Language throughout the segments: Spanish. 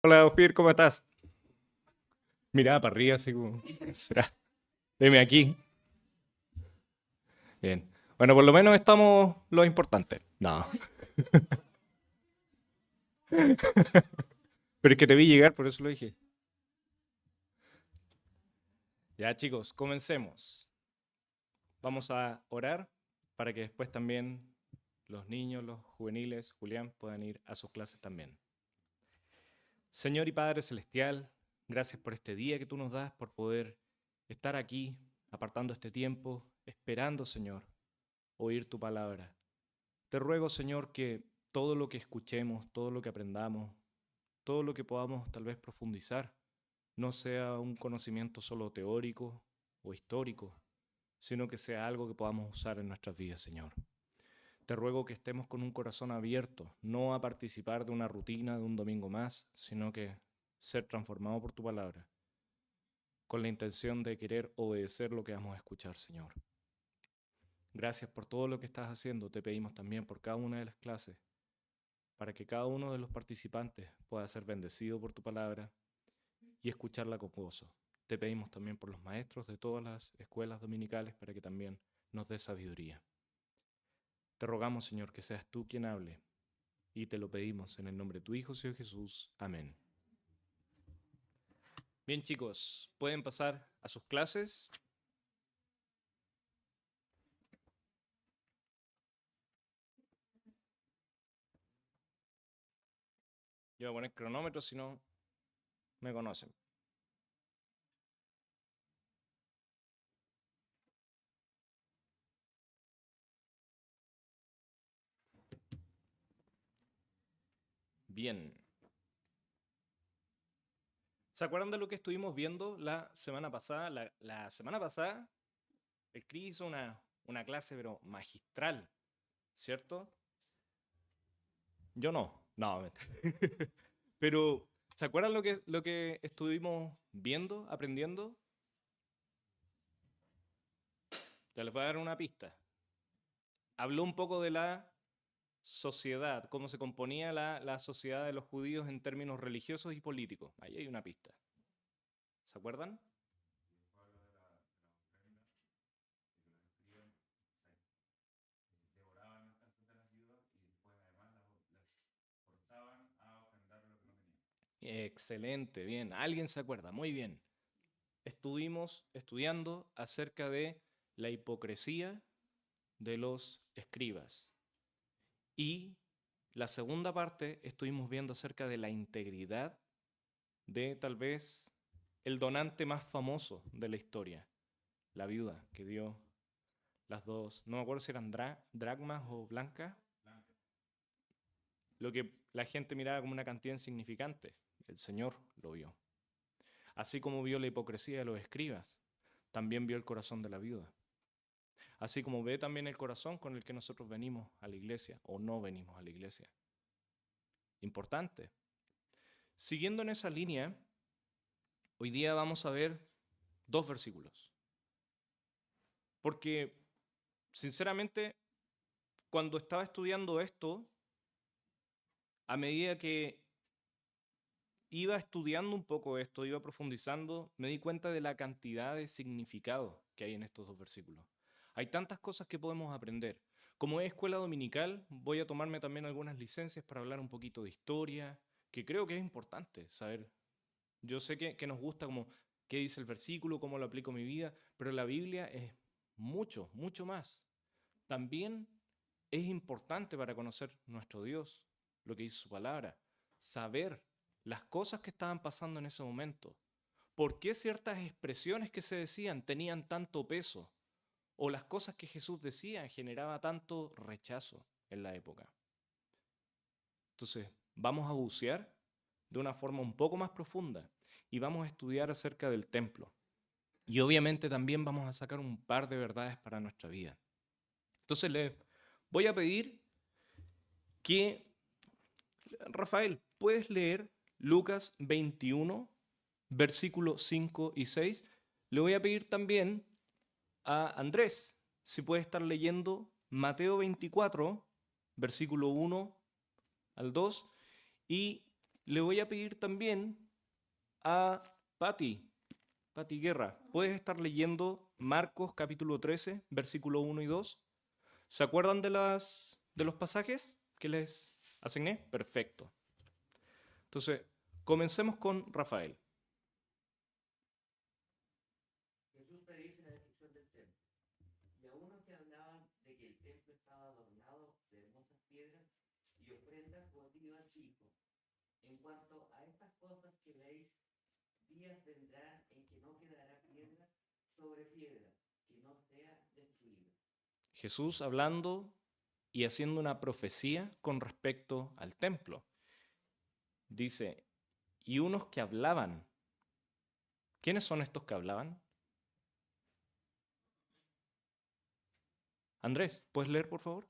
Hola, Ofir, ¿cómo estás? Miraba para arriba, así como, ¿será? Deme aquí. Bien. Bueno, por lo menos estamos lo importante. No. Pero es que te vi llegar, por eso lo dije. Ya, chicos, comencemos. Vamos a orar para que después también los niños, los juveniles, Julián, puedan ir a sus clases también. Señor y Padre Celestial, gracias por este día que tú nos das, por poder estar aquí, apartando este tiempo, esperando, Señor, oír tu palabra. Te ruego, Señor, que todo lo que escuchemos, todo lo que aprendamos, todo lo que podamos tal vez profundizar, no sea un conocimiento solo teórico o histórico, sino que sea algo que podamos usar en nuestras vidas, Señor. Te ruego que estemos con un corazón abierto, no a participar de una rutina de un domingo más, sino que ser transformado por tu palabra, con la intención de querer obedecer lo que vamos a escuchar, Señor. Gracias por todo lo que estás haciendo. Te pedimos también por cada una de las clases, para que cada uno de los participantes pueda ser bendecido por tu palabra y escucharla con gozo. Te pedimos también por los maestros de todas las escuelas dominicales para que también nos dé sabiduría. Te rogamos, Señor, que seas tú quien hable y te lo pedimos en el nombre de tu Hijo, Señor Jesús. Amén. Bien, chicos, pueden pasar a sus clases. Yo voy a poner cronómetro, si no me conocen. Bien. ¿Se acuerdan de lo que estuvimos viendo la semana pasada? La semana pasada, el Cris hizo una clase, pero magistral, ¿cierto? Yo no. No, pero, ¿se acuerdan lo que estuvimos viendo, aprendiendo? Ya les voy a dar una pista. Habló un poco de la sociedad, cómo se componía la sociedad de los judíos en términos religiosos y políticos. Ahí hay una pista. ¿Se acuerdan? Excelente, bien. ¿Alguien se acuerda? Muy bien. Estuvimos estudiando acerca de la hipocresía de los escribas. Y la segunda parte estuvimos viendo acerca de la integridad de tal vez el donante más famoso de la historia, la viuda que dio las dos, no me acuerdo si eran dracmas o blancas, lo que la gente miraba como una cantidad insignificante. El Señor lo vio. Así como vio la hipocresía de los escribas, también vio el corazón de la viuda. Así como ve también el corazón con el que nosotros venimos a la iglesia o no venimos a la iglesia. Importante. Siguiendo en esa línea, hoy día vamos a ver dos versículos. Porque, sinceramente, cuando estaba estudiando esto, a medida que iba estudiando un poco esto, iba profundizando, me di cuenta de la cantidad de significado que hay en estos dos versículos. Hay tantas cosas que podemos aprender. Como es escuela dominical, voy a tomarme también algunas licencias para hablar un poquito de historia, que creo que es importante saber. Yo sé que nos gusta como qué dice el versículo, cómo lo aplico a mi vida, pero la Biblia es mucho, mucho más. También es importante para conocer nuestro Dios, lo que dice su palabra, saber las cosas que estaban pasando en ese momento, por qué ciertas expresiones que se decían tenían tanto peso, o las cosas que Jesús decía generaba tanto rechazo en la época. Entonces, vamos a bucear de una forma un poco más profunda y vamos a estudiar acerca del templo. Y obviamente también vamos a sacar un par de verdades para nuestra vida. Entonces, les voy a pedir que, Rafael, ¿puedes leer Lucas 21, versículos 5 y 6? Le voy a pedir también a Andrés si puede estar leyendo Mateo 24, versículo 1 al 2, y le voy a pedir también a Patti Guerra, ¿puedes estar leyendo Marcos capítulo 13, versículo 1 y 2? ¿Se acuerdan de los pasajes que les asigné? Perfecto. Entonces, comencemos con Rafael. Jesús predice la destrucción del templo, y a unos que hablaban de que el templo estaba adornado de hermosas piedras y ofrendas votivas dijo: en cuanto a estas cosas que veis, días vendrán en que no quedará piedra sobre piedra que no sea destruida. Jesús hablando y haciendo una profecía con respecto al templo. Dice, y unos que hablaban. ¿Quiénes son estos que hablaban? Andrés, ¿puedes leer, por favor?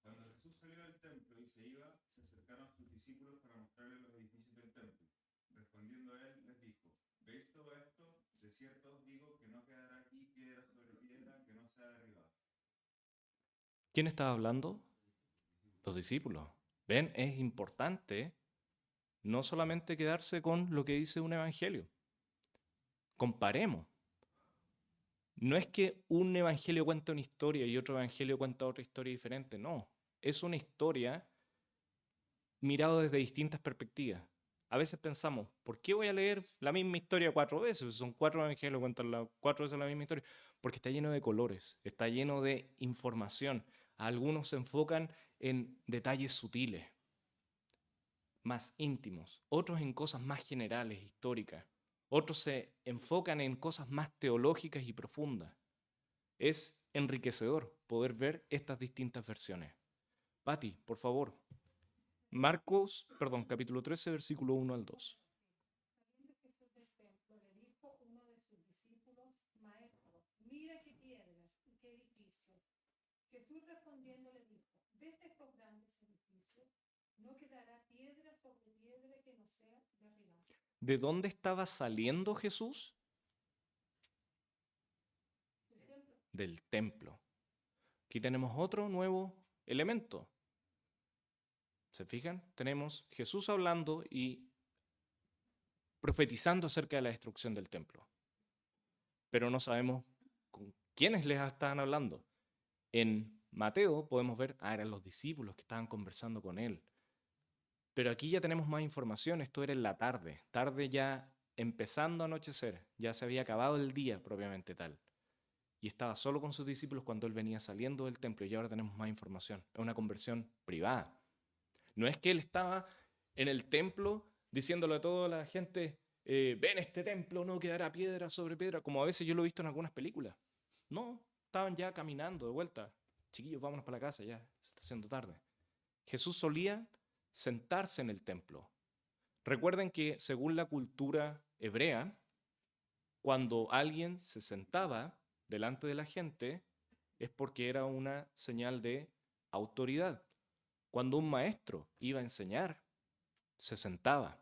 Cuando Jesús salió del templo y se iba, se acercaron sus discípulos para mostrarles los edificios del templo. Respondiendo a él, les dijo: ¿veis todo esto? De cierto os digo que no quedará aquí piedra sobre piedra que no sea derribada. ¿Quién estaba hablando? Los discípulos. ¿Ven? Es importante no solamente quedarse con lo que dice un evangelio. Comparemos. No es que un evangelio cuenta una historia y otro evangelio cuenta otra historia diferente, no. Es una historia mirado desde distintas perspectivas. A veces pensamos, ¿por qué voy a leer la misma historia 4 veces? Son 4 evangelios, cuentan 4 veces la misma historia. Porque está lleno de colores, está lleno de información. Algunos se enfocan en detalles sutiles, más íntimos, otros en cosas más generales, históricas. Otros se enfocan en cosas más teológicas y profundas. Es enriquecedor poder ver estas distintas versiones. Patti, por favor. Capítulo 13, versículo 1 al 2. Saliendo Jesús del templo, le dijo uno de sus discípulos: Maestro, mira qué piedras y qué edificios. Jesús respondiendo le dijo: ¿ves estos grandes edificios? No quedará piedra sobre piedra que no sea derribada. ¿De dónde estaba saliendo Jesús? El templo. Del templo. Aquí tenemos otro nuevo elemento. ¿Se fijan? Tenemos Jesús hablando y profetizando acerca de la destrucción del templo. Pero no sabemos con quiénes les estaban hablando. En Mateo podemos ver, eran los discípulos que estaban conversando con él. Pero aquí ya tenemos más información, esto era en la tarde, tarde ya empezando a anochecer, ya se había acabado el día propiamente tal. Y estaba solo con sus discípulos cuando él venía saliendo del templo y ahora tenemos más información. Es una conversión privada. No es que él estaba en el templo diciéndole a toda la gente, ven este templo, no quedará piedra sobre piedra, como a veces yo lo he visto en algunas películas. No, estaban ya caminando de vuelta. Chiquillos, vámonos para la casa, ya se está haciendo tarde. Jesús solía sentarse en el templo. Recuerden que según la cultura hebrea, cuando alguien se sentaba delante de la gente es porque era una señal de autoridad. Cuando un maestro iba a enseñar, se sentaba.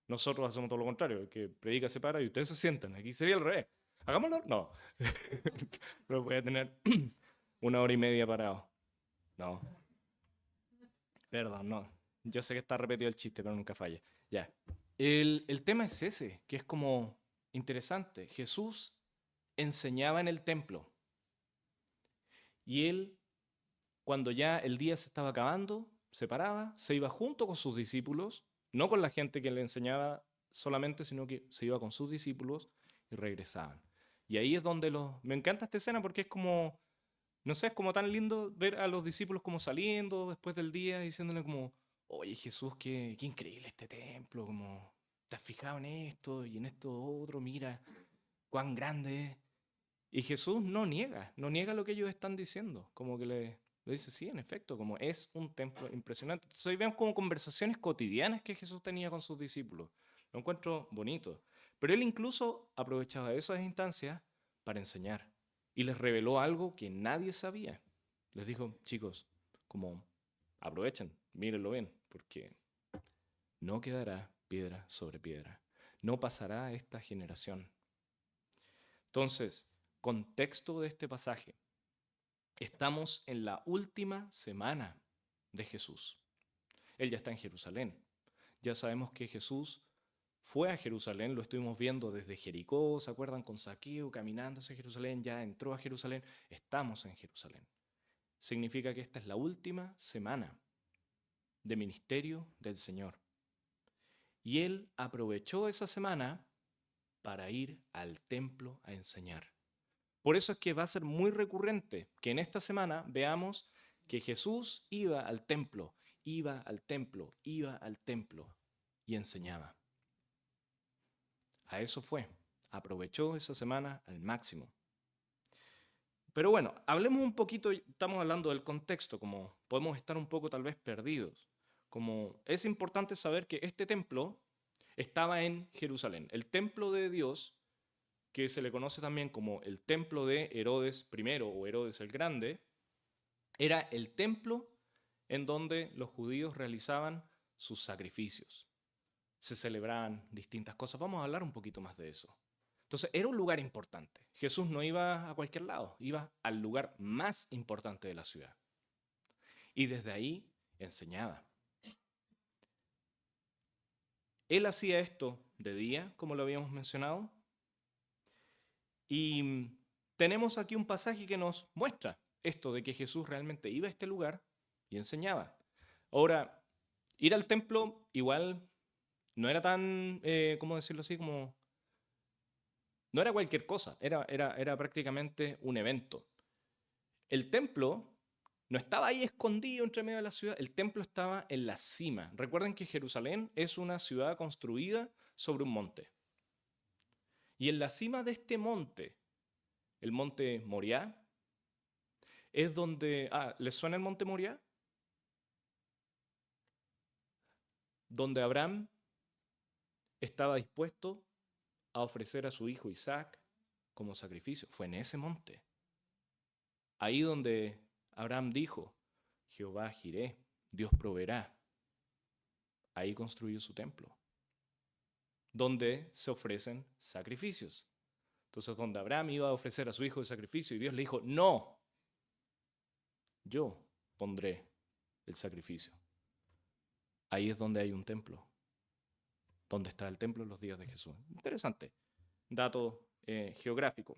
Nosotros hacemos todo lo contrario, el que predica se para y ustedes se sientan. Aquí sería al revés. ¿Hagámoslo? No. Pero voy a tener 1 hora y media parado. No. Perdón, no. Yo sé que está repetido el chiste, pero nunca falla. Ya. El tema es ese, que es como interesante. Jesús enseñaba en el templo. Y él, cuando ya el día se estaba acabando, se paraba, se iba junto con sus discípulos, no con la gente que le enseñaba solamente, sino que se iba con sus discípulos y regresaban. Y ahí es donde me encanta esta escena porque es como, no sé, es como tan lindo ver a los discípulos como saliendo después del día diciéndole como, oye Jesús, qué increíble este templo, como, ¿te has fijado en esto y en esto otro? Mira, cuán grande es. Y Jesús no niega lo que ellos están diciendo, como que le dice, sí, en efecto, como es un templo impresionante. Entonces ahí vemos como conversaciones cotidianas que Jesús tenía con sus discípulos. Lo encuentro bonito. Pero él incluso aprovechaba esas instancias para enseñar y les reveló algo que nadie sabía. Les dijo, chicos, como aprovechen, mírenlo bien, porque no quedará piedra sobre piedra. No pasará esta generación. Entonces, contexto de este pasaje. Estamos en la última semana de Jesús. Él ya está en Jerusalén. Ya sabemos que Jesús fue a Jerusalén, lo estuvimos viendo desde Jericó, ¿se acuerdan? Con Zaqueo caminando hacia Jerusalén, ya entró a Jerusalén, estamos en Jerusalén. Significa que esta es la última semana de ministerio del Señor. Y Él aprovechó esa semana para ir al templo a enseñar. Por eso es que va a ser muy recurrente que en esta semana veamos que Jesús iba al templo, iba al templo, iba al templo y enseñaba. A eso fue. Aprovechó esa semana al máximo. Pero bueno, hablemos un poquito, estamos hablando del contexto, como podemos estar un poco tal vez perdidos. Como es importante saber que este templo estaba en Jerusalén. El templo de Dios, que se le conoce también como el templo de Herodes I o Herodes el Grande, era el templo en donde los judíos realizaban sus sacrificios. Se celebraban distintas cosas. Vamos a hablar un poquito más de eso. Entonces, era un lugar importante. Jesús no iba a cualquier lado, iba al lugar más importante de la ciudad. Y desde ahí enseñaba. Él hacía esto de día, como lo habíamos mencionado. Y tenemos aquí un pasaje que nos muestra esto de que Jesús realmente iba a este lugar y enseñaba. Ahora, ir al templo igual no era tan, ¿cómo decirlo así? Como no era cualquier cosa, era prácticamente un evento. El templo no estaba ahí escondido entre medio de la ciudad, el templo estaba en la cima. Recuerden que Jerusalén es una ciudad construida sobre un monte. Y en la cima de este monte, el monte Moriah, es donde... ¿les suena el monte Moriah? Donde Abraham estaba dispuesto a ofrecer a su hijo Isaac como sacrificio. Fue en ese monte. Ahí donde Abraham dijo, Jehová Jireh, Dios proveerá. Ahí construyó su templo, donde se ofrecen sacrificios. Entonces, donde Abraham iba a ofrecer a su hijo de sacrificio y Dios le dijo, no, yo pondré el sacrificio. Ahí es donde hay un templo, donde está el templo en los días de Jesús. Interesante dato geográfico.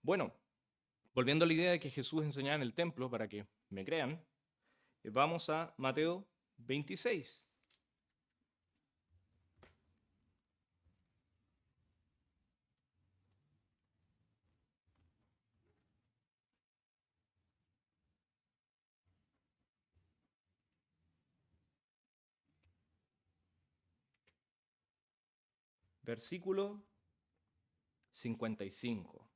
Bueno, volviendo a la idea de que Jesús enseñaba en el templo, para que me crean, vamos a Mateo 26. Versículo 55.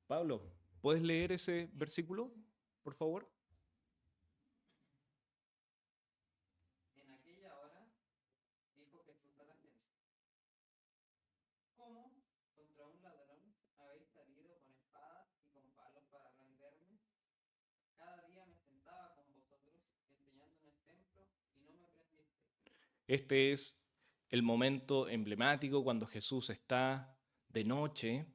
Pablo, ¿puedes leer ese versículo, por favor? En aquella hora dijo Jesús a la gente: ¿cómo contra un ladrón habéis salido con espadas y con palos para prenderme? Cada día me sentaba con vosotros enseñando en el templo y no me prendisteis. Este es el momento emblemático cuando Jesús está de noche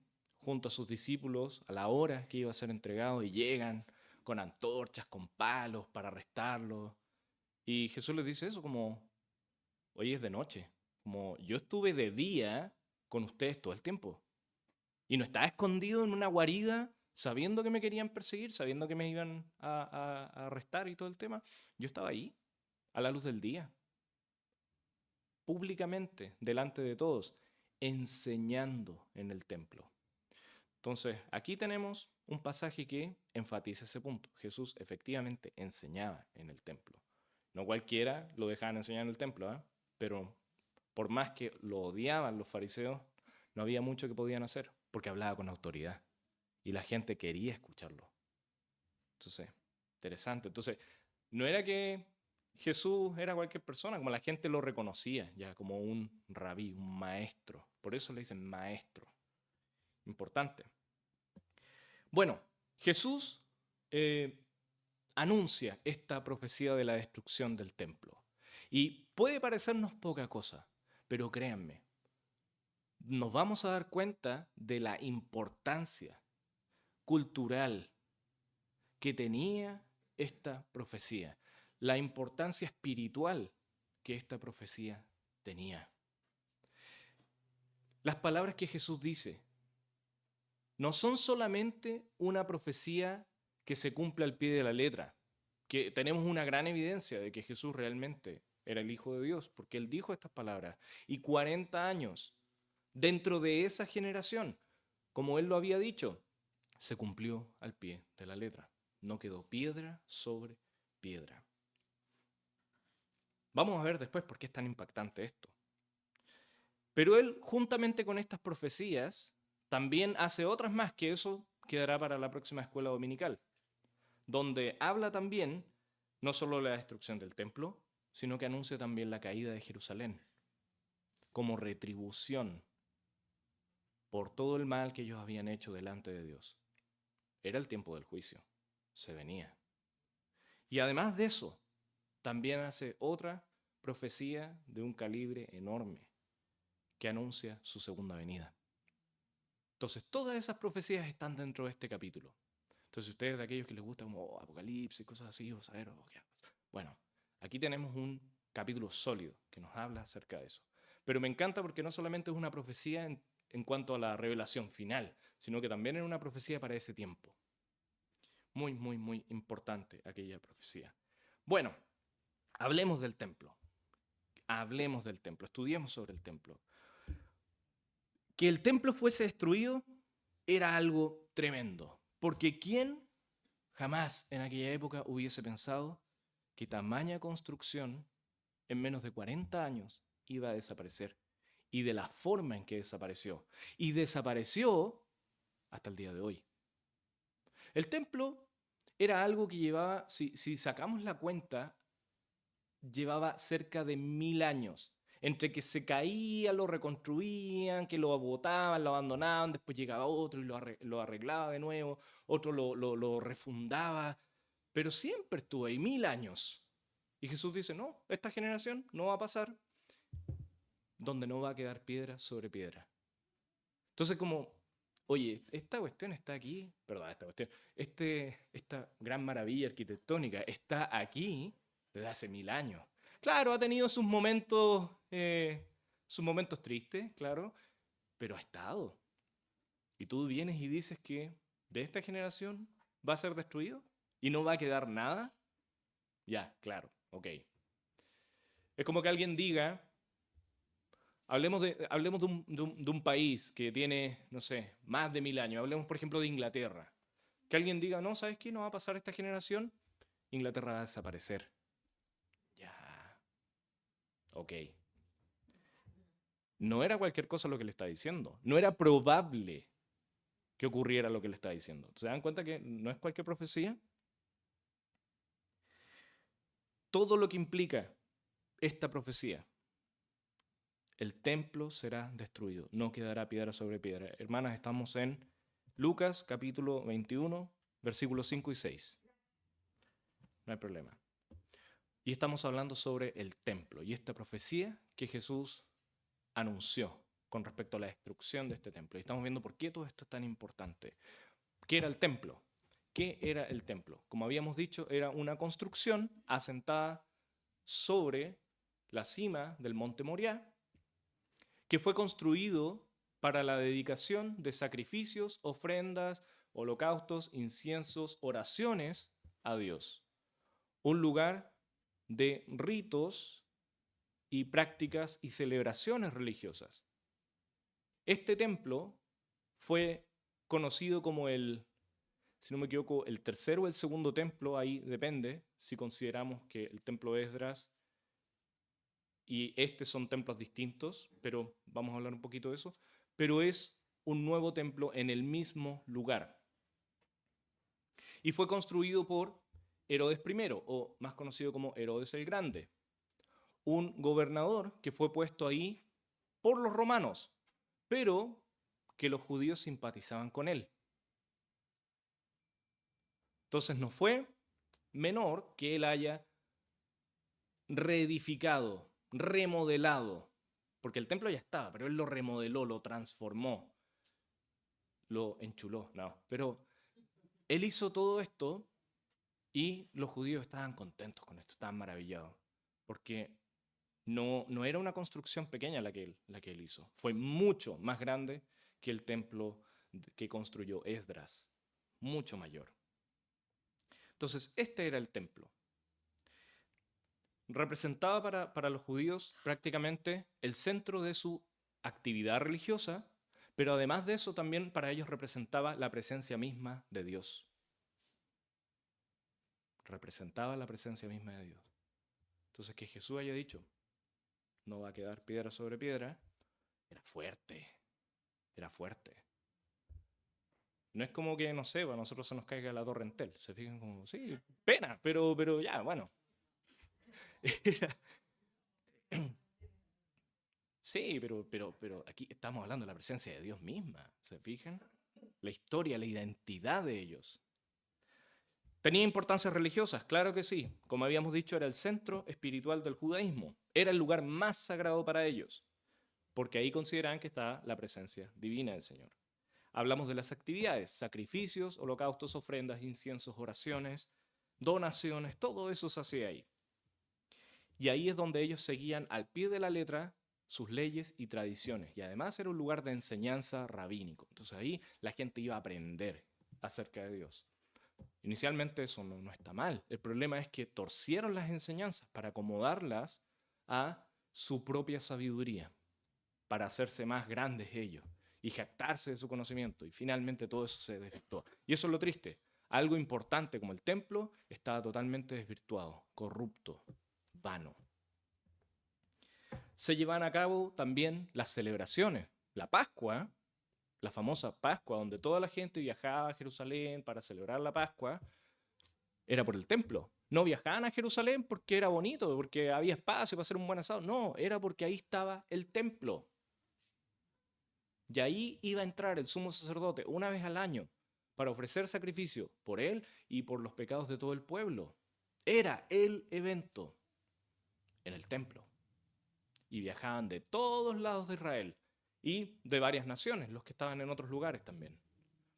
junto a sus discípulos a la hora que iba a ser entregado y llegan con antorchas, con palos para arrestarlo. Y Jesús les dice eso como, hoy es de noche, como yo estuve de día con ustedes todo el tiempo. Y no estaba escondido en una guarida sabiendo que me querían perseguir, sabiendo que me iban a arrestar y todo el tema. Yo estaba ahí, a la luz del día, públicamente, delante de todos, enseñando en el templo. Entonces, aquí tenemos un pasaje que enfatiza ese punto. Jesús efectivamente enseñaba en el templo. No cualquiera lo dejaban enseñar en el templo, ¿eh? Pero por más que lo odiaban los fariseos, no había mucho que podían hacer, porque hablaba con autoridad y la gente quería escucharlo. Entonces, interesante. Entonces, no era que Jesús era cualquier persona, como la gente lo reconocía ya como un rabí, un maestro. Por eso le dicen maestro. Importante. Bueno, Jesús anuncia esta profecía de la destrucción del templo. Y puede parecernos poca cosa, pero créanme, nos vamos a dar cuenta de la importancia cultural que tenía esta profecía, la importancia espiritual que esta profecía tenía. Las palabras que Jesús dice no son solamente una profecía que se cumple al pie de la letra, que tenemos una gran evidencia de que Jesús realmente era el Hijo de Dios, porque Él dijo estas palabras, y 40 años dentro de esa generación, como Él lo había dicho, se cumplió al pie de la letra. No quedó piedra sobre piedra. Vamos a ver después por qué es tan impactante esto. Pero Él, juntamente con estas profecías, también hace otras más, que eso quedará para la próxima escuela dominical, donde habla también no solo la destrucción del templo, sino que anuncia también la caída de Jerusalén como retribución por todo el mal que ellos habían hecho delante de Dios. Era el tiempo del juicio, se venía. Y además de eso, también hace otra profecía de un calibre enorme que anuncia su segunda venida. Entonces, todas esas profecías están dentro de este capítulo. Entonces, ustedes de aquellos que les gusta como Apocalipsis y cosas así, vamos a ver, bueno, aquí tenemos un capítulo sólido que nos habla acerca de eso. Pero me encanta porque no solamente es una profecía en cuanto a la revelación final, sino que también es una profecía para ese tiempo. Muy, muy, muy importante aquella profecía. Bueno, hablemos del templo. Hablemos del templo, estudiemos sobre el templo. Que el templo fuese destruido era algo tremendo, porque ¿quién jamás en aquella época hubiese pensado que tamaña construcción en menos de 40 años iba a desaparecer? Y de la forma en que desapareció. Y desapareció hasta el día de hoy. El templo era algo que llevaba, si sacamos la cuenta, llevaba cerca de 1000 años. Entre que se caía, lo reconstruían, que lo botaban, lo abandonaban, después llegaba otro y lo arreglaba de nuevo, otro lo refundaba, pero siempre estuvo ahí 1000 años. Y Jesús dice, no, esta generación no va a pasar, donde no va a quedar piedra sobre piedra. Entonces como, oye, esta cuestión está aquí, perdón, esta gran maravilla arquitectónica está aquí desde hace 1000 años. Claro, ha tenido sus momentos tristes, claro, pero ha estado. Y tú vienes y dices que de esta generación va a ser destruido y no va a quedar nada. Ya, claro, ok. Es como que alguien diga, hablemos de un país que tiene, no sé, más de 1000 años. Hablemos, por ejemplo, de Inglaterra. Que alguien diga, no, ¿sabes qué? No va a pasar esta generación. Inglaterra va a desaparecer. Ya. Ok. No era cualquier cosa lo que le está diciendo. No era probable que ocurriera lo que le está diciendo. ¿Se dan cuenta que no es cualquier profecía? Todo lo que implica esta profecía. El templo será destruido, no quedará piedra sobre piedra. Hermanas, estamos en Lucas capítulo 21, versículos 5 y 6. No hay problema. Y estamos hablando sobre el templo y esta profecía que Jesús anunció con respecto a la destrucción de este templo. Y estamos viendo por qué todo esto es tan importante. ¿Qué era el templo? ¿Qué era el templo? Como habíamos dicho, era una construcción asentada sobre la cima del monte Moriah, que fue construido para la dedicación de sacrificios, ofrendas, holocaustos, inciensos, oraciones a Dios. Un lugar de ritos y prácticas y celebraciones religiosas. Este templo fue conocido como si no me equivoco, el tercer o el segundo templo, ahí depende, si consideramos que el templo de Esdras y son templos distintos, pero vamos a hablar un poquito de eso, pero es un nuevo templo en el mismo lugar. Y fue construido por Herodes I, o más conocido como Herodes el Grande, un gobernador que fue puesto ahí por los romanos, pero que los judíos simpatizaban con él. Entonces no fue menor que él haya reedificado, remodelado, porque el templo ya estaba, pero él lo remodeló, lo transformó, lo enchuló, no. Pero él hizo todo esto Y los judíos estaban contentos con esto, estaban maravillados, porque no era una construcción pequeña la que él hizo, fue mucho más grande que el templo que construyó Esdras, mucho mayor. Entonces, este era el templo. Representaba para los judíos prácticamente el centro de su actividad religiosa, pero además de eso también para ellos representaba la presencia misma de Dios. Representaba la presencia misma de Dios. Entonces, que Jesús haya dicho, no va a quedar piedra sobre piedra, era fuerte, era fuerte. No es como que, no sé, a nosotros se nos caiga la torre Entel. Se fijan como, sí, pena, pero ya, bueno. Sí, pero aquí estamos hablando de la presencia de Dios misma. ¿Se fijan? La historia, la identidad de ellos. ¿Tenía importancias religiosas? Claro que sí. Como habíamos dicho, era el centro espiritual del judaísmo. Era el lugar más sagrado para ellos, porque ahí consideraban que estaba la presencia divina del Señor. Hablamos de las actividades, sacrificios, holocaustos, ofrendas, inciensos, oraciones, donaciones, todo eso se hacía ahí. Y ahí es donde ellos seguían al pie de la letra sus leyes y tradiciones. Y además era un lugar de enseñanza rabínico. Entonces ahí la gente iba a aprender acerca de Dios. Inicialmente eso no está mal. El problema es que torcieron las enseñanzas para acomodarlas a su propia sabiduría, para hacerse más grandes ellos y jactarse de su conocimiento. Y finalmente todo eso se desvirtuó. Y eso es lo triste. Algo importante como el templo estaba totalmente desvirtuado, corrupto, vano. Se llevan a cabo también las celebraciones. La Pascua, la famosa Pascua, donde toda la gente viajaba a Jerusalén para celebrar la Pascua, era por el templo. No viajaban a Jerusalén porque era bonito, porque había espacio para hacer un buen asado. No, era porque ahí estaba el templo. Y ahí iba a entrar el sumo sacerdote una vez al año para ofrecer sacrificio por él y por los pecados de todo el pueblo. Era el evento en el templo. Y viajaban de todos lados de Israel y de varias naciones, los que estaban en otros lugares también.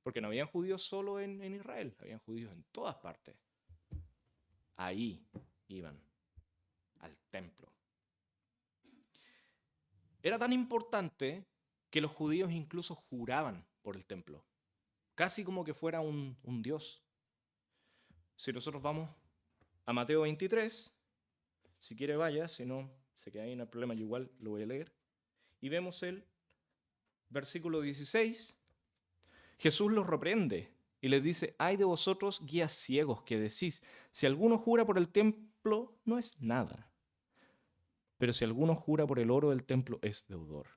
Porque no habían judíos solo en Israel, habían judíos en todas partes. Ahí iban al templo. Era tan importante que los judíos incluso juraban por el templo, casi como que fuera un dios. Si nosotros vamos a Mateo 23, si quiere vaya, si no se queda ahí, no hay problema, yo igual lo voy a leer. Y vemos el versículo 16. Jesús los reprende y les dice, ay de vosotros guías ciegos que decís, si alguno jura por el templo no es nada, pero si alguno jura por el oro del templo es deudor.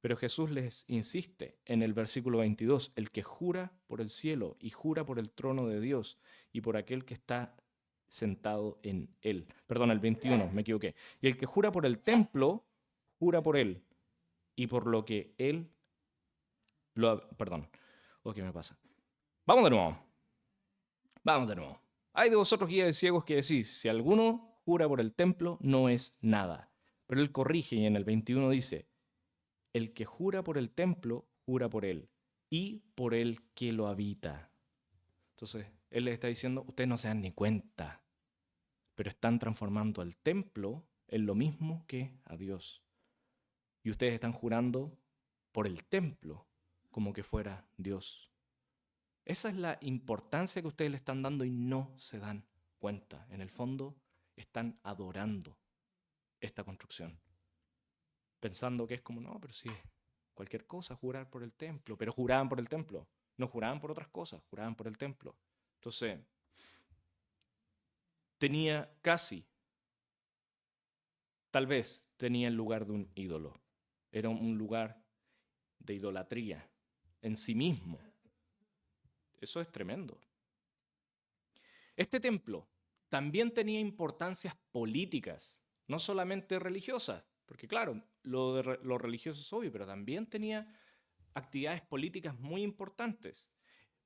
Pero Jesús les insiste en el versículo 22, el que jura por el cielo y jura por el trono de Dios y por aquel que está sentado en él. Perdón, el 21, me equivoqué. Y el que jura por el templo, jura por él y por lo que él perdón, ¿qué me pasa? Vamos de nuevo. Ay de vosotros guías de ciegos que decís, si alguno jura por el templo no es nada. Pero él corrige y en el 21 dice, el que jura por el templo, jura por él y por el que lo habita. Entonces, él les está diciendo, ustedes no se dan ni cuenta, pero están transformando al templo en lo mismo que a Dios. Y ustedes están jurando por el templo como que fuera Dios. Esa es la importancia que ustedes le están dando y no se dan cuenta. En el fondo, están adorando esta construcción, pensando que es como, no, pero sí, cualquier cosa, jurar por el templo. Pero juraban por el templo, no juraban por otras cosas, juraban por el templo. Entonces, tenía casi, tal vez tenía el lugar de un ídolo. Era un lugar de idolatría en sí mismo. Eso es tremendo. Este templo también tenía importancias políticas, no solamente religiosas, porque claro, lo religioso es obvio, pero también tenía actividades políticas muy importantes.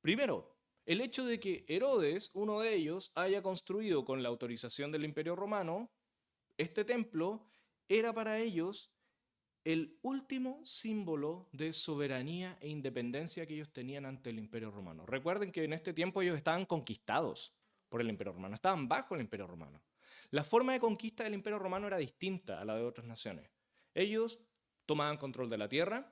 Primero, el hecho de que Herodes, uno de ellos, haya construido con la autorización del Imperio Romano este templo, era para ellos el último símbolo de soberanía e independencia que ellos tenían ante el Imperio Romano. Recuerden que en este tiempo ellos estaban conquistados por el Imperio Romano, estaban bajo el Imperio Romano. La forma de conquista del Imperio Romano era distinta a la de otras naciones. Ellos tomaban control de la tierra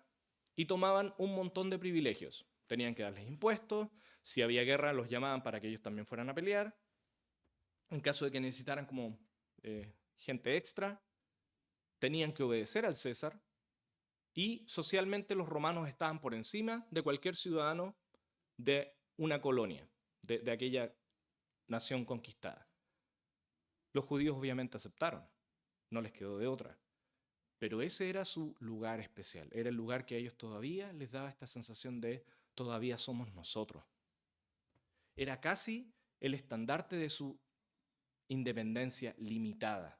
y tomaban un montón de privilegios. Tenían que darles impuestos, si había guerra los llamaban para que ellos también fueran a pelear. En caso de que necesitaran como gente extra, tenían que obedecer al César y socialmente los romanos estaban por encima de cualquier ciudadano de una colonia, de aquella nación conquistada. Los judíos obviamente aceptaron, no les quedó de otra. Pero ese era su lugar especial, era el lugar que a ellos todavía les daba esta sensación de todavía somos nosotros. Era casi el estandarte de su independencia limitada.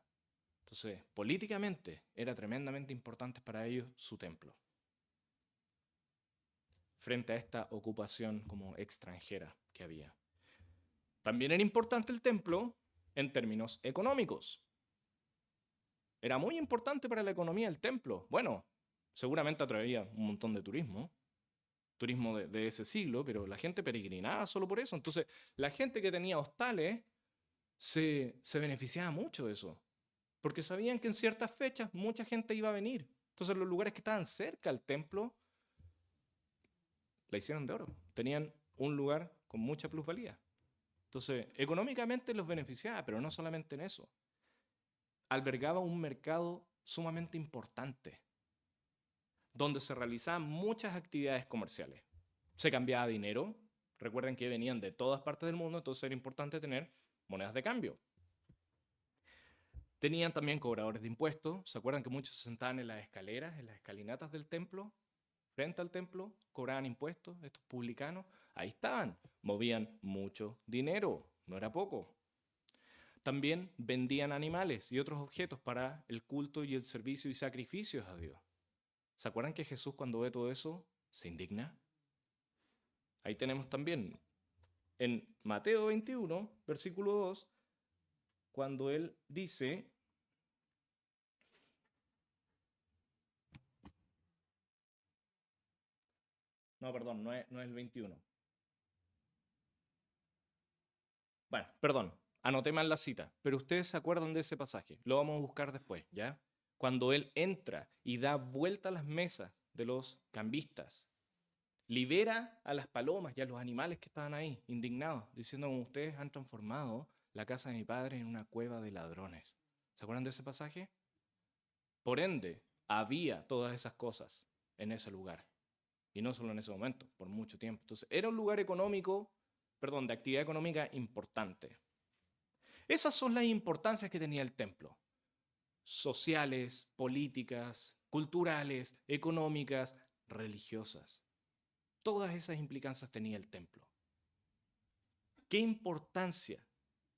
Entonces, políticamente era tremendamente importante para ellos su templo, frente a esta ocupación como extranjera que había. También era importante el templo en términos económicos. Era muy importante para la economía el templo. Bueno, seguramente atraía un montón de turismo de ese siglo, pero la gente peregrinaba solo por eso. Entonces, la gente que tenía hostales se beneficiaba mucho de eso, porque sabían que en ciertas fechas mucha gente iba a venir. Entonces, los lugares que estaban cerca al templo la hicieron de oro. Tenían un lugar con mucha plusvalía. Entonces, económicamente los beneficiaba, pero no solamente en eso. Albergaba un mercado sumamente importante, donde se realizaban muchas actividades comerciales. Se cambiaba dinero. Recuerden que venían de todas partes del mundo, entonces era importante tener monedas de cambio. Tenían también cobradores de impuestos. ¿Se acuerdan que muchos se sentaban en las escaleras, en las escalinatas del templo? Frente al templo, cobraban impuestos, estos publicanos. Ahí estaban, movían mucho dinero, no era poco. También vendían animales y otros objetos para el culto y el servicio y sacrificios a Dios. ¿Se acuerdan que Jesús cuando ve todo eso se indigna? Ahí tenemos también en Mateo 21, versículo 2, cuando él dice: no, perdón, no es el 21. Bueno, perdón, anoté mal la cita, pero ustedes se acuerdan de ese pasaje, lo vamos a buscar después, ¿ya? Cuando él entra y da vuelta a las mesas de los cambistas, libera a las palomas y a los animales que estaban ahí, indignados, diciendo: como ustedes han transformado la casa de mi padre en una cueva de ladrones. ¿Se acuerdan de ese pasaje? Por ende, había todas esas cosas en ese lugar. Y no solo en ese momento, por mucho tiempo. Entonces, era un lugar de actividad económica importante. Esas son las importancias que tenía el templo. Sociales, políticas, culturales, económicas, religiosas. Todas esas implicancias tenía el templo. ¿Qué importancia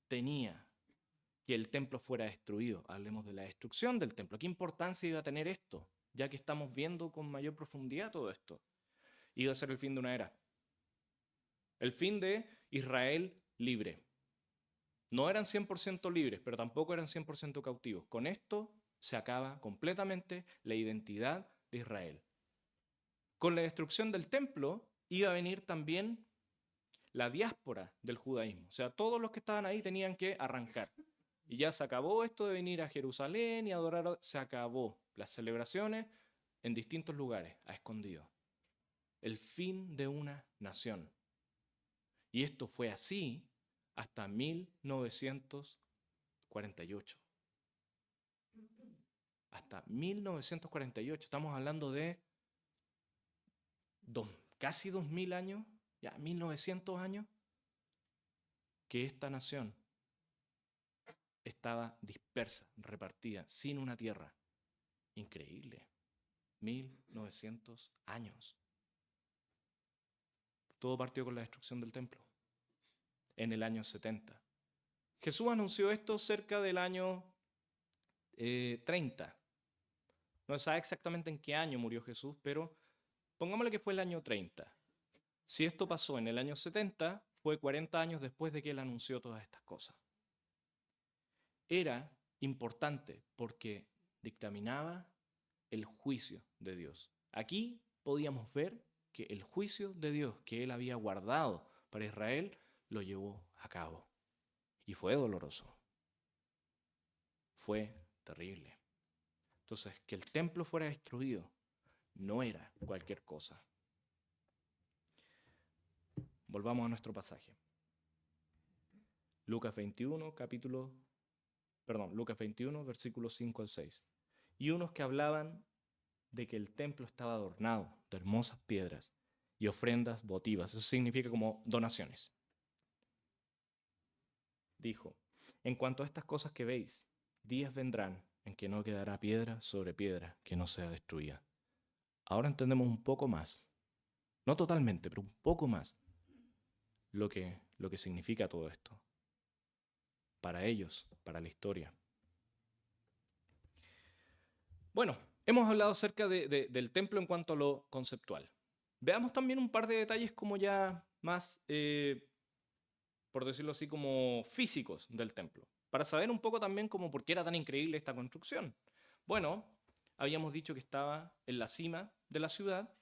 tenía que el templo fuera destruido? Hablemos de la destrucción del templo. ¿Qué importancia iba a tener esto? Ya que estamos viendo con mayor profundidad todo esto. Iba a ser el fin de una era. El fin de Israel libre. No eran 100% libres, pero tampoco eran 100% cautivos. Con esto se acaba completamente la identidad de Israel. Con la destrucción del templo iba a venir también la diáspora del judaísmo. O sea, todos los que estaban ahí tenían que arrancar. Y ya se acabó esto de venir a Jerusalén y adorar. Se acabó las celebraciones en distintos lugares, a escondido. El fin de una nación. Y esto fue así hasta 1948. Hasta 1948. Estamos hablando de casi 2000 años, ya 1900 años, que esta nación estaba dispersa, repartida, sin una tierra. Increíble. 1900 años. Todo partió con la destrucción del templo, en el año 70. Jesús anunció esto cerca del año 30. No se sabe exactamente en qué año murió Jesús, pero pongámosle que fue el año 30. Si esto pasó en el año 70, fue 40 años después de que él anunció todas estas cosas. Era importante porque dictaminaba el juicio de Dios. Aquí podíamos ver que el juicio de Dios que él había guardado para Israel lo llevó a cabo. Y fue doloroso. Fue terrible. Entonces, que el templo fuera destruido no era cualquier cosa. Volvamos a nuestro pasaje. Lucas 21, versículos 5 al 6. Y unos que hablaban de que el templo estaba adornado de hermosas piedras y ofrendas votivas. Eso significa como donaciones. Dijo, en cuanto a estas cosas que veis, días vendrán en que no quedará piedra sobre piedra que no sea destruida. Ahora entendemos un poco más, no totalmente, pero un poco más, lo que significa todo esto. Para ellos, para la historia. Bueno, hemos hablado acerca del templo en cuanto a lo conceptual. Veamos también un par de detalles como ya más, por decirlo así, como físicos del templo, para saber un poco también como por qué era tan increíble esta construcción. Bueno, habíamos dicho que estaba en la cima de la ciudad.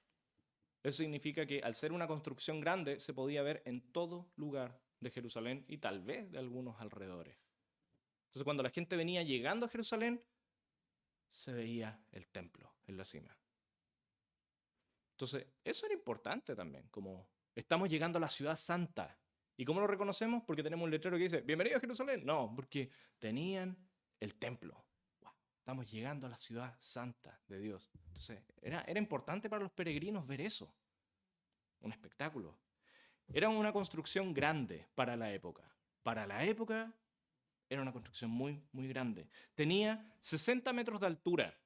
Eso significa que al ser una construcción grande se podía ver en todo lugar de Jerusalén y tal vez de algunos alrededores. Entonces cuando la gente venía llegando a Jerusalén, se veía el templo en la cima. Entonces eso era importante también, como estamos llegando a la ciudad santa. ¿Y cómo lo reconocemos? Porque tenemos un letrero que dice, bienvenido a Jerusalén. No, porque tenían el templo. Wow, estamos llegando a la ciudad santa de Dios. Entonces era importante para los peregrinos ver eso. Un espectáculo. Era una construcción grande para la época. Para la época era una construcción muy, muy grande. Tenía 60 metros de altura.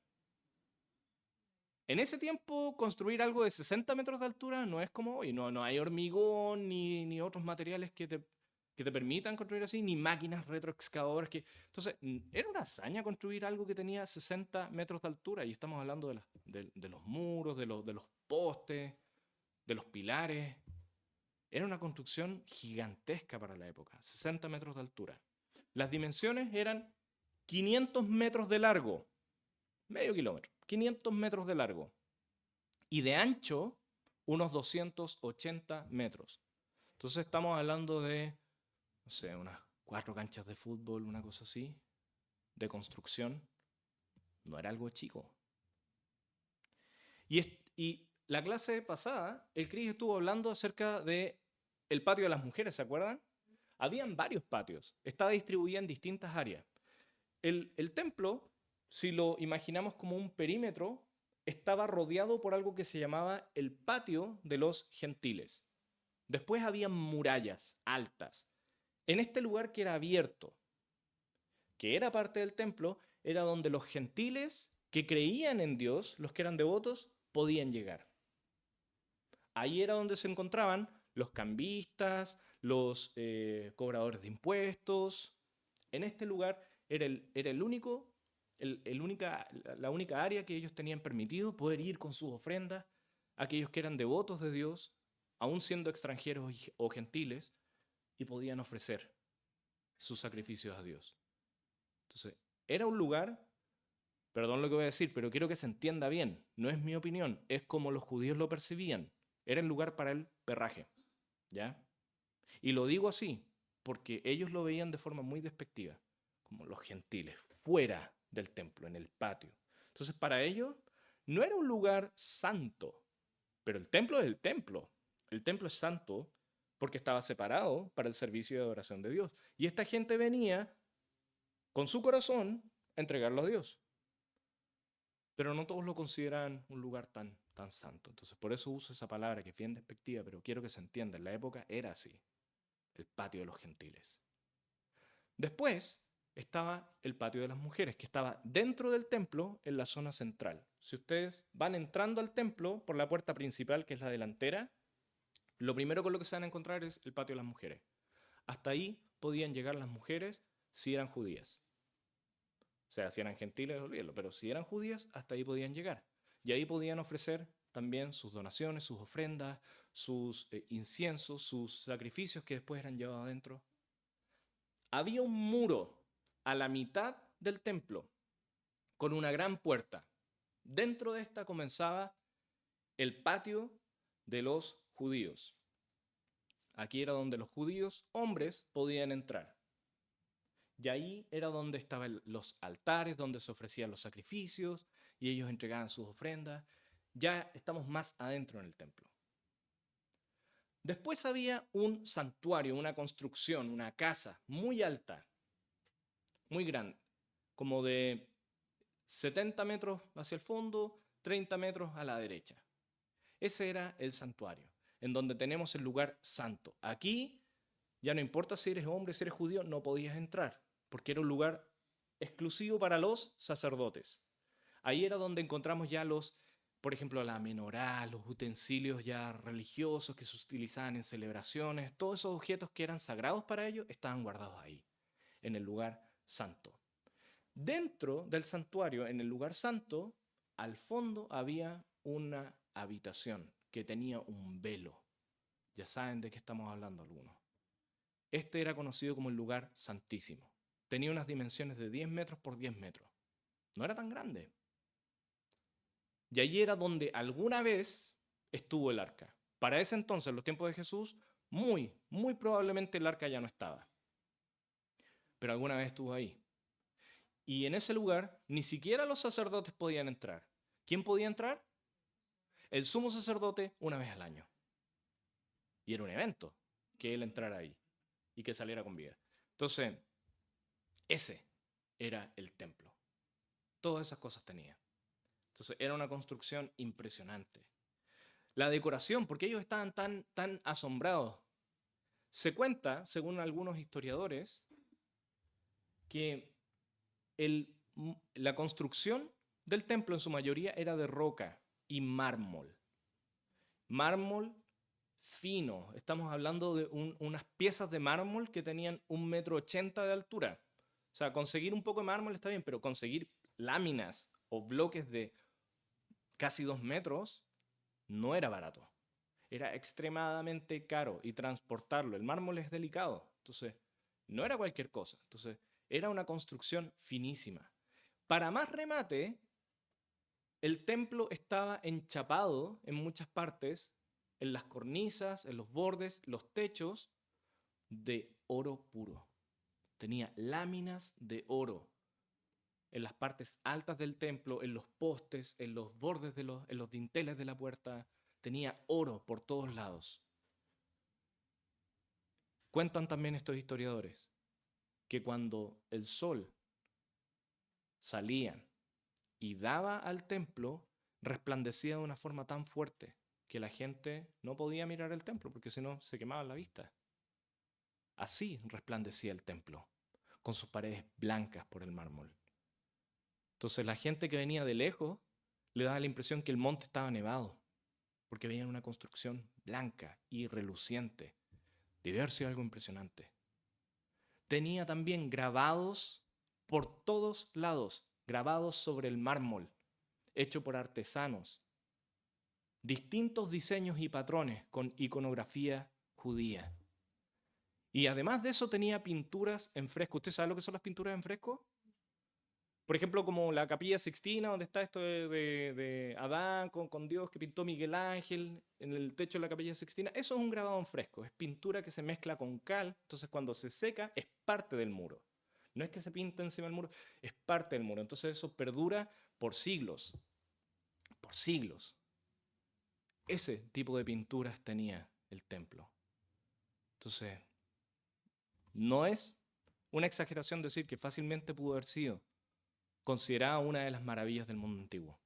En ese tiempo, construir algo de 60 metros de altura no es como hoy. No hay hormigón ni otros materiales que te permitan construir así, ni máquinas retroexcavadoras. Entonces, era una hazaña construir algo que tenía 60 metros de altura. Y estamos hablando de los muros, de los postes, de los pilares. Era una construcción gigantesca para la época, 60 metros de altura. Las dimensiones eran 500 metros de largo, medio kilómetro, 500 metros de largo. Y de ancho, unos 280 metros. Entonces estamos hablando de, no sé, unas 4 canchas de fútbol, una cosa así, de construcción. No era algo chico. Y la clase pasada, el Cris estuvo hablando acerca de el patio de las mujeres, ¿se acuerdan? Habían varios patios, estaba distribuida en distintas áreas. El templo, si lo imaginamos como un perímetro, estaba rodeado por algo que se llamaba el patio de los gentiles. Después había murallas altas. En este lugar que era abierto, que era parte del templo, era donde los gentiles que creían en Dios, los que eran devotos, podían llegar. Ahí era donde se encontraban los cambistas, los cobradores de impuestos. En este lugar era la única área que ellos tenían permitido poder ir con sus ofrendas, aquellos que eran devotos de Dios, aún siendo extranjeros o gentiles, y podían ofrecer sus sacrificios a Dios. Entonces, era un lugar, perdón lo que voy a decir, pero quiero que se entienda bien, no es mi opinión, es como los judíos lo percibían, era el lugar para el perraje, ¿ya? Y lo digo así, porque ellos lo veían de forma muy despectiva, como los gentiles, fuera del templo, en el patio. Entonces, para ellos no era un lugar santo, pero el templo es el templo. El templo es santo porque estaba separado para el servicio de adoración de Dios. Y esta gente venía con su corazón a entregarlo a Dios. Pero no todos lo consideran un lugar tan santo. Entonces, por eso uso esa palabra que es bien despectiva, pero quiero que se entienda. En la época era así, el patio de los gentiles. Después estaba el patio de las mujeres, que estaba dentro del templo en la zona central. Si ustedes van entrando al templo por la puerta principal, que es la delantera, lo primero con lo que se van a encontrar es el patio de las mujeres. Hasta ahí podían llegar las mujeres si eran judías. O sea, si eran gentiles, olvídalo, pero si eran judías, hasta ahí podían llegar. Y ahí podían ofrecer también sus donaciones, sus ofrendas, sus inciensos, sus sacrificios que después eran llevados adentro. Había un muro a la mitad del templo con una gran puerta. Dentro de esta comenzaba el patio de los judíos. Aquí era donde los judíos, hombres, podían entrar. Y ahí era donde estaban los altares, donde se ofrecían los sacrificios y ellos entregaban sus ofrendas. Ya estamos más adentro en el templo. Después había un santuario, una construcción, una casa muy alta, muy grande, como de 70 metros hacia el fondo, 30 metros a la derecha. Ese era el santuario, en donde tenemos el lugar santo. Aquí ya no importa si eres hombre, si eres judío, no podías entrar, porque era un lugar exclusivo para los sacerdotes. Ahí era donde encontramos ya por ejemplo, la menorá, los utensilios ya religiosos que se utilizaban en celebraciones, todos esos objetos que eran sagrados para ellos estaban guardados ahí, en el lugar santo. Dentro del santuario, en el lugar santo, al fondo había una habitación que tenía un velo. Ya saben de qué estamos hablando algunos. Este era conocido como el lugar santísimo. Tenía unas dimensiones de 10 metros por 10 metros. No era tan grande. Y allí era donde alguna vez estuvo el arca. Para ese entonces, en los tiempos de Jesús, muy probablemente el arca ya no estaba. Pero alguna vez estuvo ahí. Y en ese lugar ni siquiera los sacerdotes podían entrar. ¿Quién podía entrar? El sumo sacerdote una vez al año. Y era un evento que él entrara ahí y que saliera con vida. Entonces, ese era el templo. Todas esas cosas tenía. Entonces, era una construcción impresionante. La decoración, porque ellos estaban tan asombrados. Se cuenta, según algunos historiadores, que la construcción del templo en su mayoría era de roca y mármol. Mármol fino. Estamos hablando de unas piezas de mármol que tenían 1,80 m de altura. O sea, conseguir un poco de mármol está bien, pero conseguir láminas o bloques de casi 2 metros no era barato. Era extremadamente caro y transportarlo. El mármol es delicado. Entonces, no era cualquier cosa. Entonces, era una construcción finísima. Para más remate, el templo estaba enchapado en muchas partes, en las cornisas, en los bordes, los techos, de oro puro. Tenía láminas de oro en las partes altas del templo, en los postes, en los bordes, en los dinteles de la puerta. Tenía oro por todos lados. Cuentan también estos historiadores que cuando el sol salía y daba al templo, resplandecía de una forma tan fuerte que la gente no podía mirar el templo porque si no se quemaba la vista. Así resplandecía el templo, con sus paredes blancas por el mármol. Entonces la gente que venía de lejos le daba la impresión que el monte estaba nevado, porque veían una construcción blanca y reluciente. Debió haber sido algo impresionante. Tenía también grabados por todos lados, grabados sobre el mármol, hecho por artesanos. Distintos diseños y patrones con iconografía judía. Y además de eso tenía pinturas en fresco. ¿Usted sabe lo que son las pinturas en fresco? Por ejemplo, como la Capilla Sixtina, donde está esto de Adán con Dios que pintó Miguel Ángel en el techo de la Capilla Sixtina. Eso es un grabado en fresco, es pintura que se mezcla con cal, entonces cuando se seca es parte del muro. No es que se pinta encima del muro, es parte del muro. Entonces eso perdura por siglos. Por siglos. Ese tipo de pinturas tenía el templo. Entonces, no es una exageración decir que fácilmente pudo haber sido considerada una de las maravillas del mundo antiguo.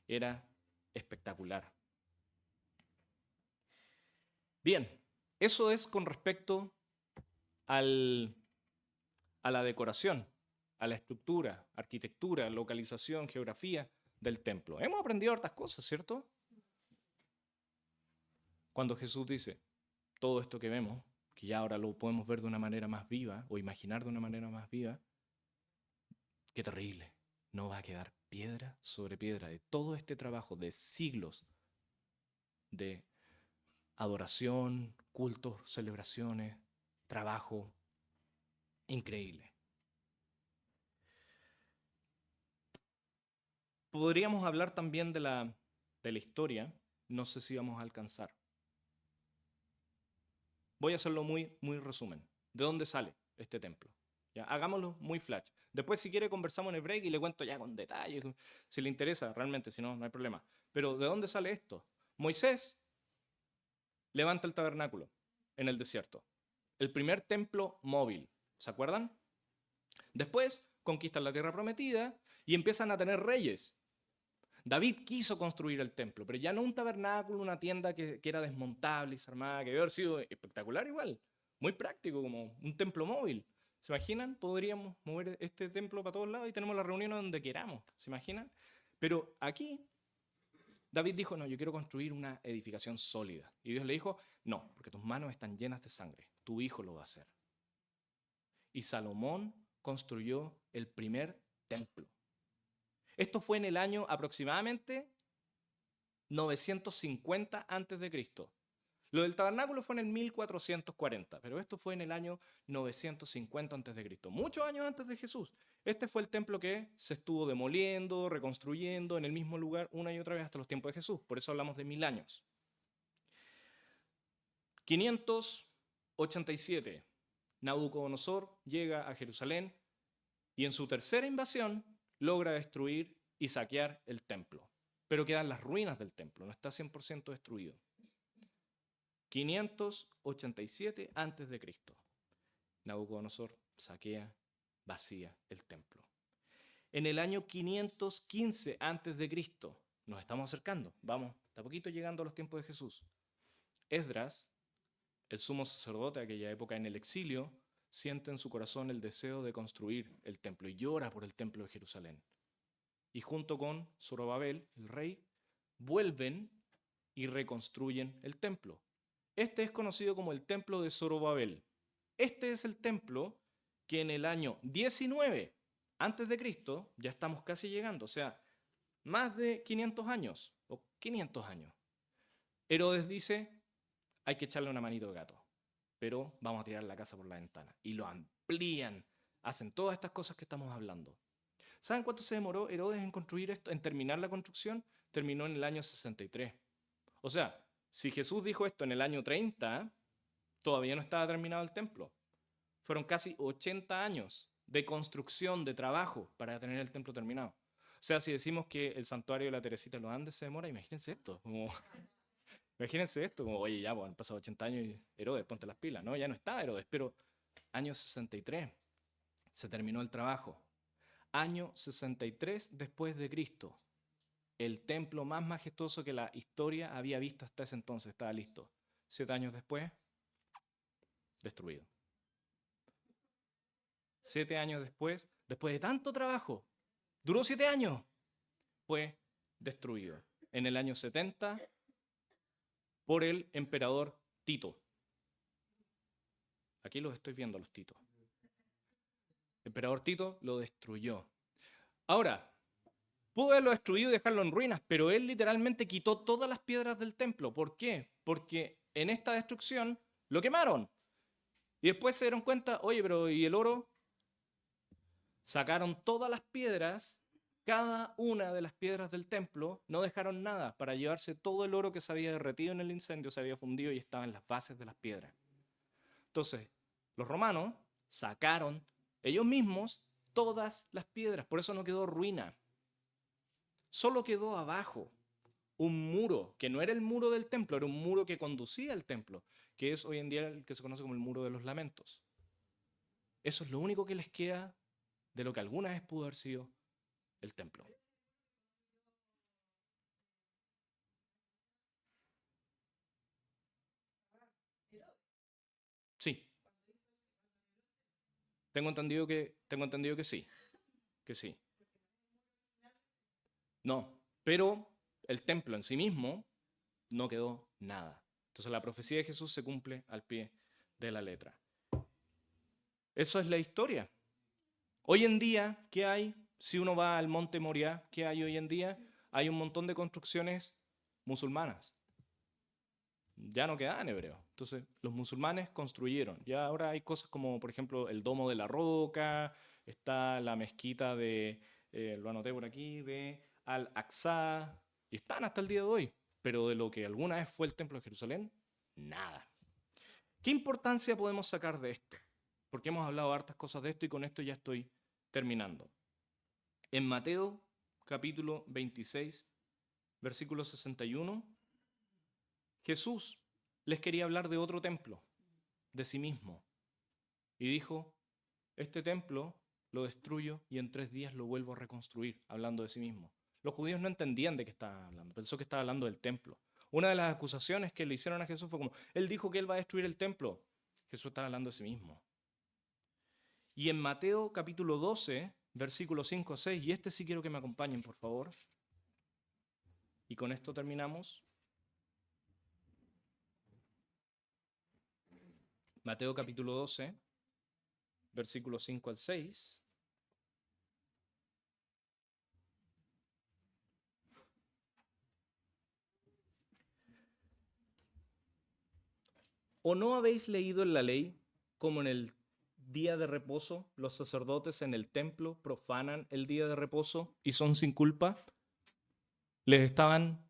Era espectacular. Bien, eso es con respecto a la decoración, a la estructura, arquitectura, localización, geografía del templo. Hemos aprendido hartas cosas, ¿cierto? Cuando Jesús dice, todo esto que vemos, que ya ahora lo podemos ver de una manera más viva o imaginar de una manera más viva, qué terrible. No va a quedar piedra sobre piedra de todo este trabajo de siglos de adoración, cultos, celebraciones, trabajo increíble. Podríamos hablar también de la historia, no sé si vamos a alcanzar. Voy a hacerlo muy resumen. ¿De dónde sale este templo? Ya, hagámoslo muy flash. Después, si quiere, conversamos en el break y le cuento ya con detalles, si le interesa realmente, si no, no hay problema. Pero, ¿de dónde sale esto? Moisés levanta el tabernáculo en el desierto. El primer templo móvil, ¿se acuerdan? Después conquistan la tierra prometida y empiezan a tener reyes. David quiso construir el templo, pero ya no un tabernáculo, una tienda que era desmontable y se armaba, que debe haber sido espectacular igual, muy práctico, como un templo móvil. ¿Se imaginan? Podríamos mover este templo para todos lados y tenemos la reunión donde queramos. ¿Se imaginan? Pero aquí David dijo, no, yo quiero construir una edificación sólida. Y Dios le dijo, no, porque tus manos están llenas de sangre, tu hijo lo va a hacer. Y Salomón construyó el primer templo. Esto fue en el año aproximadamente 950 a.C. Lo del tabernáculo fue en el 1440, pero esto fue en el año 950 a.C., muchos años antes de Jesús. Este fue el templo que se estuvo demoliendo, reconstruyendo en el mismo lugar una y otra vez hasta los tiempos de Jesús. Por eso hablamos de 1000 años. 587, Nabucodonosor llega a Jerusalén y en su tercera invasión logra destruir y saquear el templo. Pero quedan las ruinas del templo, no está 100% destruido. 587 a.C. Nabucodonosor saquea, vacía el templo. En el año 515 a.C., nos estamos acercando, vamos, de a poquito llegando a los tiempos de Jesús. Esdras, el sumo sacerdote de aquella época en el exilio, siente en su corazón el deseo de construir el templo y llora por el templo de Jerusalén. Y junto con Zorobabel, el rey, vuelven y reconstruyen el templo. Este es conocido como el templo de Zorobabel. Este es el templo que en el año 19 antes de Cristo, ya estamos casi llegando, o sea, más de 500 años, o 500 años. Herodes dice, hay que echarle una manito de gato, pero vamos a tirar la casa por la ventana. Y lo amplían, hacen todas estas cosas que estamos hablando. ¿Saben cuánto se demoró Herodes en construir esto, en terminar la construcción? Terminó en el año 63. O sea, si Jesús dijo esto en el año 30, todavía no estaba terminado el templo. Fueron casi 80 años de construcción, de trabajo para tener el templo terminado. O sea, si decimos que el santuario de la Teresita de los Andes se demora, imagínense esto. Imagínense esto, como, oye, ya, pues, han pasado 80 años y Herodes, ponte las pilas. No, ya no está Herodes, pero año 63 se terminó el trabajo. Año 63 después de Cristo. El templo más majestuoso que la historia había visto hasta ese entonces estaba listo. 7 años después, destruido. 7 años después de tanto trabajo, duró 7 años, fue destruido. En el año 70 por el emperador Tito. Aquí los estoy viendo a los Titos. El emperador Tito lo destruyó. Ahora, pudo haberlo destruido y dejarlo en ruinas, pero él literalmente quitó todas las piedras del templo. ¿Por qué? Porque en esta destrucción lo quemaron. Y después se dieron cuenta, oye, pero ¿y el oro? Sacaron todas las piedras, cada una de las piedras del templo, no dejaron nada para llevarse todo el oro que se había derretido en el incendio, se había fundido y estaba en las bases de las piedras. Entonces, los romanos sacaron ellos mismos todas las piedras, por eso no quedó ruina. Solo quedó abajo un muro, que no era el muro del templo, era un muro que conducía al templo, que es hoy en día el que se conoce como el muro de los lamentos. Eso es lo único que les queda de lo que alguna vez pudo haber sido el templo. Sí. Tengo entendido que sí. Que sí. No, pero el templo en sí mismo no quedó nada. Entonces la profecía de Jesús se cumple al pie de la letra. Eso es la historia. Hoy en día, ¿qué hay? Si uno va al monte Moriah, ¿qué hay hoy en día? Hay un montón de construcciones musulmanas. Ya no quedaban hebreos. Entonces, los musulmanes construyeron. Ya ahora hay cosas como, por ejemplo, el Domo de la Roca, está la mezquita de, lo anoté por aquí, de Al-Aqsa, y están hasta el día de hoy. Pero de lo que alguna vez fue el Templo de Jerusalén, nada. ¿Qué importancia podemos sacar de esto? porque hemos hablado hartas cosas de esto y con esto ya estoy terminando. En Mateo capítulo 26, versículo 61, Jesús les quería hablar de otro templo, de sí mismo. Y dijo, este templo lo destruyo y en 3 días lo vuelvo a reconstruir, hablando de sí mismo. Los judíos no entendían de qué estaba hablando, pensó que estaba hablando del templo. Una de las acusaciones que le hicieron a Jesús fue como, él dijo que él va a destruir el templo. Jesús estaba hablando de sí mismo. Y en Mateo capítulo 12, versículos 5 a 6, y este sí quiero que me acompañen, por favor. Y con esto terminamos. Mateo capítulo 12, versículos 5 al 6. ¿O no habéis leído en la ley como en el día de reposo los sacerdotes en el templo profanan el día de reposo y son sin culpa? Les estaban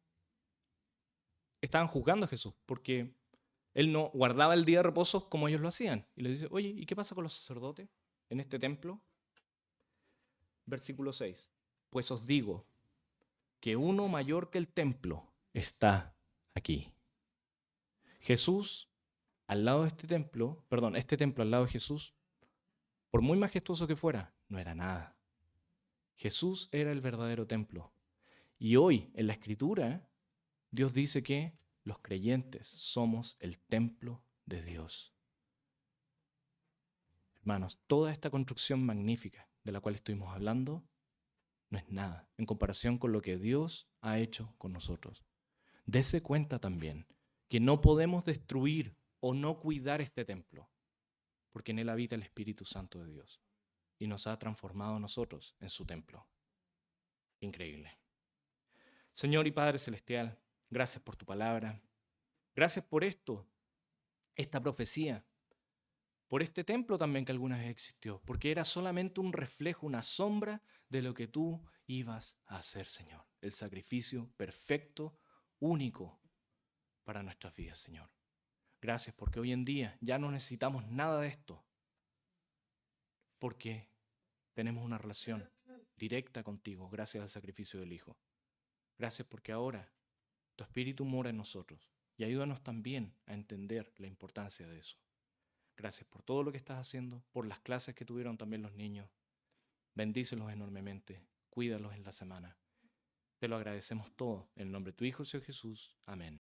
juzgando a Jesús porque él no guardaba el día de reposo como ellos lo hacían. Y les dice, oye, ¿y qué pasa con los sacerdotes en este templo? Versículo 6. Pues os digo que uno mayor que el templo está aquí. Jesús al lado de este templo al lado de Jesús, por muy majestuoso que fuera, no era nada. Jesús era el verdadero templo. Y hoy, en la Escritura, Dios dice que los creyentes somos el templo de Dios. Hermanos, toda esta construcción magnífica de la cual estuvimos hablando no es nada en comparación con lo que Dios ha hecho con nosotros. Dese cuenta también que no podemos destruir o no cuidar este templo, porque en él habita el Espíritu Santo de Dios y nos ha transformado a nosotros en su templo. Increíble. Señor y Padre Celestial, gracias por tu palabra. Gracias por esto, esta profecía, por este templo también que alguna vez existió, porque era solamente un reflejo, una sombra de lo que tú ibas a hacer, Señor. El sacrificio perfecto, único para nuestras vidas, Señor. Gracias porque hoy en día ya no necesitamos nada de esto, porque tenemos una relación directa contigo gracias al sacrificio del Hijo. Gracias porque ahora tu Espíritu mora en nosotros y ayúdanos también a entender la importancia de eso. Gracias por todo lo que estás haciendo, por las clases que tuvieron también los niños. Bendícelos enormemente, cuídalos en la semana. Te lo agradecemos todo en el nombre de tu Hijo, Señor Jesús. Amén.